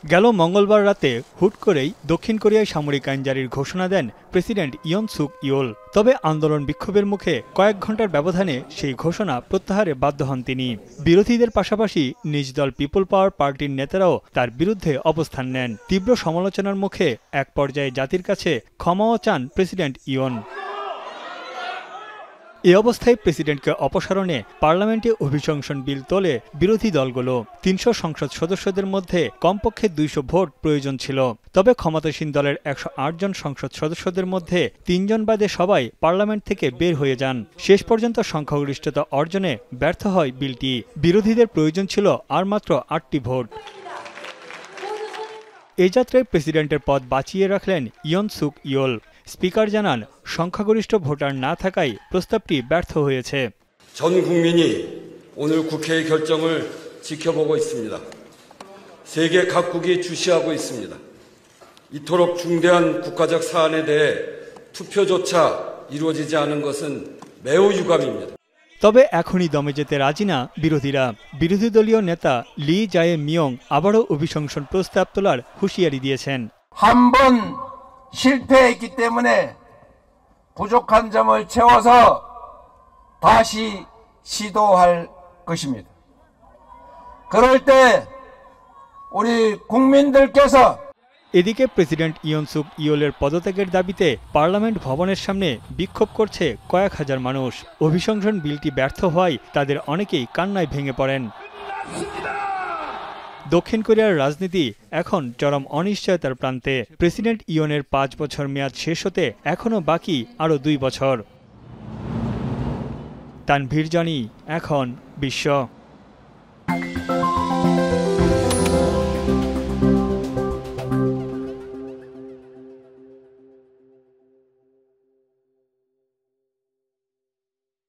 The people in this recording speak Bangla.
গেল মঙ্গলবার রাতে হুট করেই দক্ষিণ কোরিয়ায় সামরিক আইন জারির ঘোষণা দেন প্রেসিডেন্ট ইয়ন সুক ইয়োল। তবে আন্দোলন বিক্ষোভের মুখে কয়েক ঘন্টার ব্যবধানে সেই ঘোষণা প্রত্যাহারে বাধ্য হন তিনি। বিরোধীদের পাশাপাশি নিজ দল পিপল পাওয়ার পার্টির নেতারাও তার বিরুদ্ধে অবস্থান নেন। তীব্র সমালোচনার মুখে এক পর্যায়ে জাতির কাছে ক্ষমাও চান প্রেসিডেন্ট ইয়ন। এ অবস্থায় প্রেসিডেন্টকে অপসারণে পার্লামেন্টে অভিশংসন বিল তোলে বিরোধী দলগুলো। ৩০০ সংসদ সদস্যদের মধ্যে কমপক্ষে ২০০ ভোট প্রয়োজন ছিল। তবে ক্ষমতাসীন দলের ১০৮ জন সংসদ সদস্যদের মধ্যে ৩ জন বাদে সবাই পার্লামেন্ট থেকে বের হয়ে যান। শেষ পর্যন্ত সংখ্যাগরিষ্ঠতা অর্জনে ব্যর্থ হয় বিলটি। বিরোধীদের প্রয়োজন ছিল আর মাত্র ৮টি ভোট। এই যাত্রায় প্রেসিডেন্টের পদ বাঁচিয়ে রাখলেন ইয়ন সুক ইয়োল। স্পিকার জানান, সংখ্যাগরিষ্ঠ ভোটার না থাকায় প্রস্তাবটি ব্যর্থ হয়েছে। 전 국민이 오늘 국회의 결정을 지켜보고 있습니다. 세계 각국이 주시하고 있습니다. 이토록 중대한 국가적 사안에 대해 투표조차 이루어지지 않은 것은 매우 유감입니다. তবে এখনই দমে যেতে রাজি না বিরোধীরা। বিরোধী দলীয় নেতা লি জায়ে মিয়ং আবারও অভিশংসন প্রস্তাব তোলার হুঁশিয়ারি দিয়েছেন। 한번 실패했기 때문에 부족한 점을 채워서 다시 시도할 것입니다. 그럴 때 우리 국민들께서 এদিকে প্রেসিডেন্ট ইয়ন সুক ইয়োলের পদত্যাগের দাবিতে পার্লামেন্ট ভবনের সামনে বিক্ষোভ করছে কয়েক হাজার মানুষ। অভিশংসন বিলটি ব্যর্থ হওয়ায় তাদের অনেকেই কান্নায় ভেঙে পড়েন। দক্ষিণ কোরিয়ার রাজনীতি এখন চরম অনিশ্চয়তার প্রান্তে। প্রেসিডেন্ট ইয়নের ৫ বছর মেয়াদ শেষ হতে এখনও বাকি আরও ২ বছর। তানভীর জনি, এখন বিশ্ব।